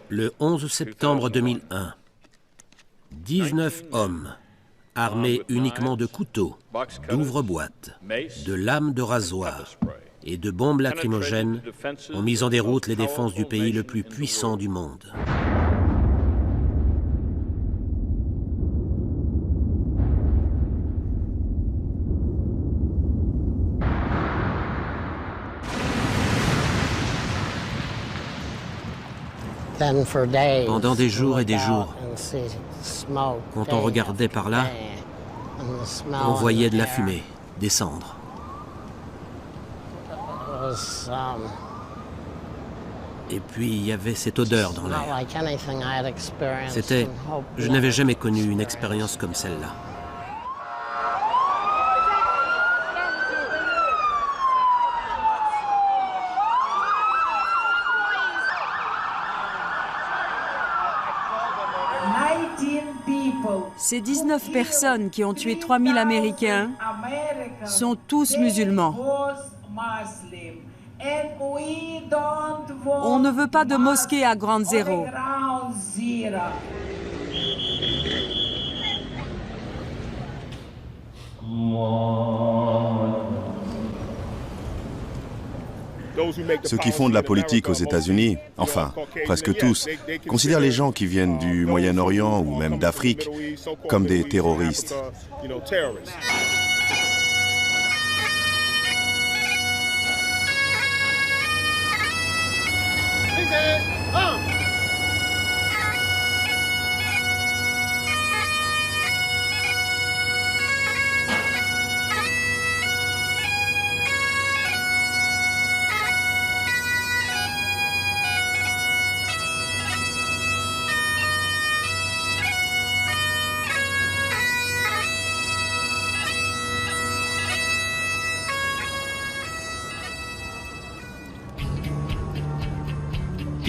Le 11 septembre 2001, 19 hommes, armés uniquement de couteaux, d'ouvre-boîtes, de lames de rasoir et de bombes lacrymogènes, ont mis en déroute les défenses du pays le plus puissant du monde. Pendant des jours et des jours, quand on regardait par là, on voyait de la fumée descendre. Et puis il y avait cette odeur dans l'air. Je n'avais jamais connu une expérience comme celle-là. Ces 19 personnes qui ont tué 3000 Américains sont tous musulmans. On ne veut pas de mosquée à Ground Zero. Ceux qui font de la politique aux États-Unis, enfin, presque tous, considèrent les gens qui viennent du Moyen-Orient ou même d'Afrique comme des terroristes.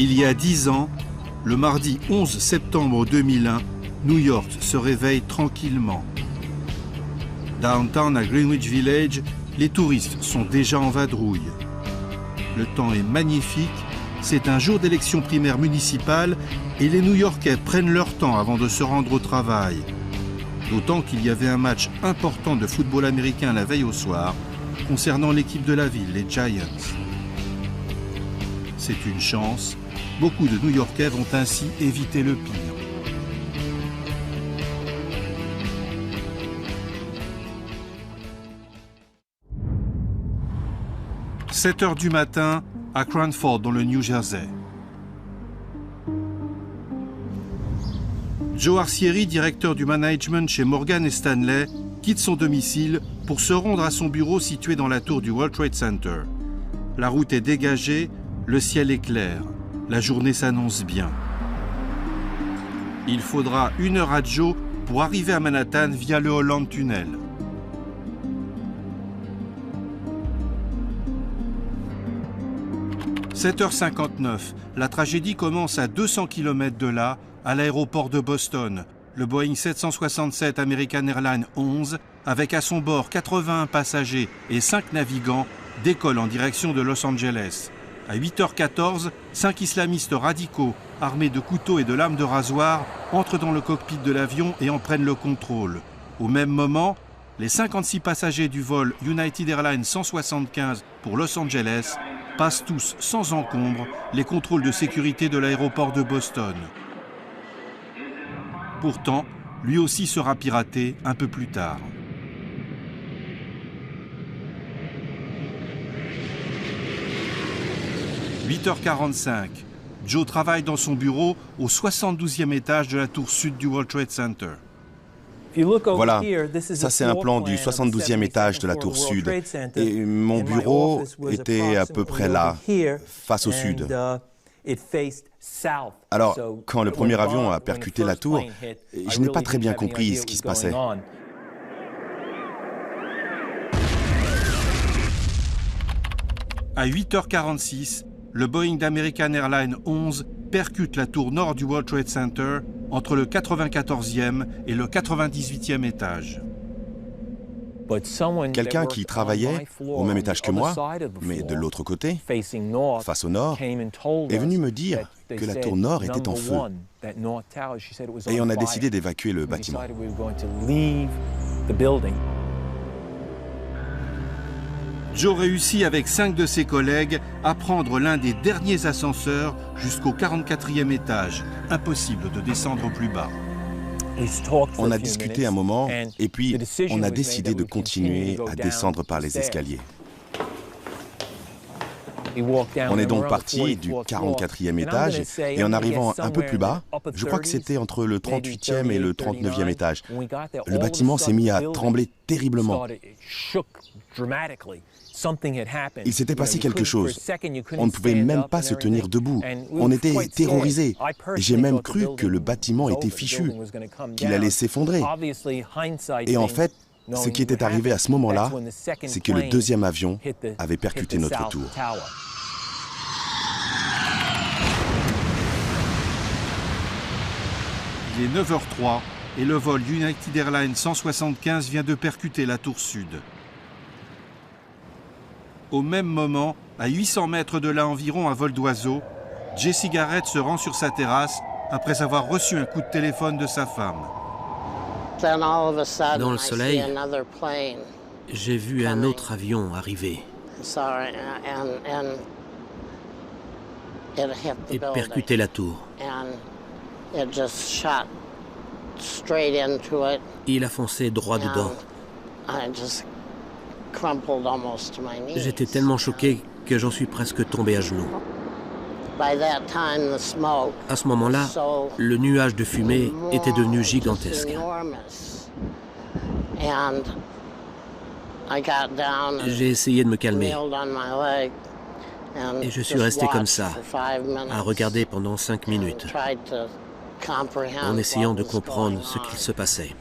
Il y a 10 ans, le mardi 11 septembre 2001, New York se réveille tranquillement. Downtown à Greenwich Village, les touristes sont déjà en vadrouille. Le temps est magnifique, c'est un jour d'élection primaire municipale et les New-Yorkais prennent leur temps avant de se rendre au travail. D'autant qu'il y avait un match important de football américain la veille au soir concernant l'équipe de la ville, les Giants. C'est une chance. Beaucoup de New-Yorkais vont ainsi éviter le pire. « 7 heures du matin, à Cranford, dans le New Jersey. Joe Arcieri, directeur du management chez Morgan & Stanley, quitte son domicile pour se rendre à son bureau situé dans la tour du World Trade Center. La route est dégagée, le ciel est clair. La journée s'annonce bien. Il faudra 1 heure à Joe pour arriver à Manhattan via le Holland Tunnel. « 7h59, la tragédie commence à 200 km de là, à l'aéroport de Boston. Le Boeing 767 American Airlines 11, avec à son bord 81 passagers et 5 navigants, décolle en direction de Los Angeles. À 8h14, 5 islamistes radicaux, armés de couteaux et de lames de rasoir, entrent dans le cockpit de l'avion et en prennent le contrôle. Au même moment, les 56 passagers du vol United Airlines 175 pour Los Angeles passent tous sans encombre les contrôles de sécurité de l'aéroport de Boston. Pourtant, lui aussi sera piraté un peu plus tard. « 8h45, Joe travaille dans son bureau au 72e étage de la tour sud du World Trade Center. Voilà, ça c'est un plan du 72e étage de la tour sud. Et mon bureau était à peu près là, face au sud. Alors, quand le premier avion a percuté la tour, je n'ai pas très bien compris ce qui se passait. À 8h46, le Boeing d'American Airlines 11 percute la tour nord du World Trade Center entre le 94e et le 98e étage. Quelqu'un qui travaillait au même étage que moi, mais de l'autre côté, face au nord, est venu me dire que la tour nord était en feu. Et on a décidé d'évacuer le bâtiment. Joe réussit avec 5 de ses collègues à prendre l'un des derniers ascenseurs jusqu'au 44e étage. Impossible de descendre plus bas. On a discuté un moment et puis on a décidé de continuer à descendre par les escaliers. On est donc parti du 44e étage et en arrivant un peu plus bas, je crois que c'était entre le 38e et le 39e étage, le bâtiment s'est mis à trembler terriblement. Il s'était passé quelque chose. On ne pouvait même pas se tenir debout. On était terrorisés. J'ai même cru que le bâtiment était fichu, qu'il allait s'effondrer. Et en fait, ce qui était arrivé à ce moment-là, c'est que le deuxième avion avait percuté notre tour. Il est 9h03 et le vol United Airlines 175 vient de percuter la tour sud. Au même moment, à 800 mètres de là environ à vol d'oiseau, Jesse Garrett se rend sur sa terrasse après avoir reçu un coup de téléphone de sa femme. Dans le soleil, j'ai vu un autre avion arriver et percuter la tour. Il a foncé droit dedans. J'étais tellement choqué que j'en suis presque tombé à genoux. À ce moment-là, le nuage de fumée était devenu gigantesque. J'ai essayé de me calmer et je suis resté comme ça, à regarder pendant 5 minutes, en essayant de comprendre ce qu'il se passait.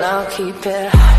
I'll keep it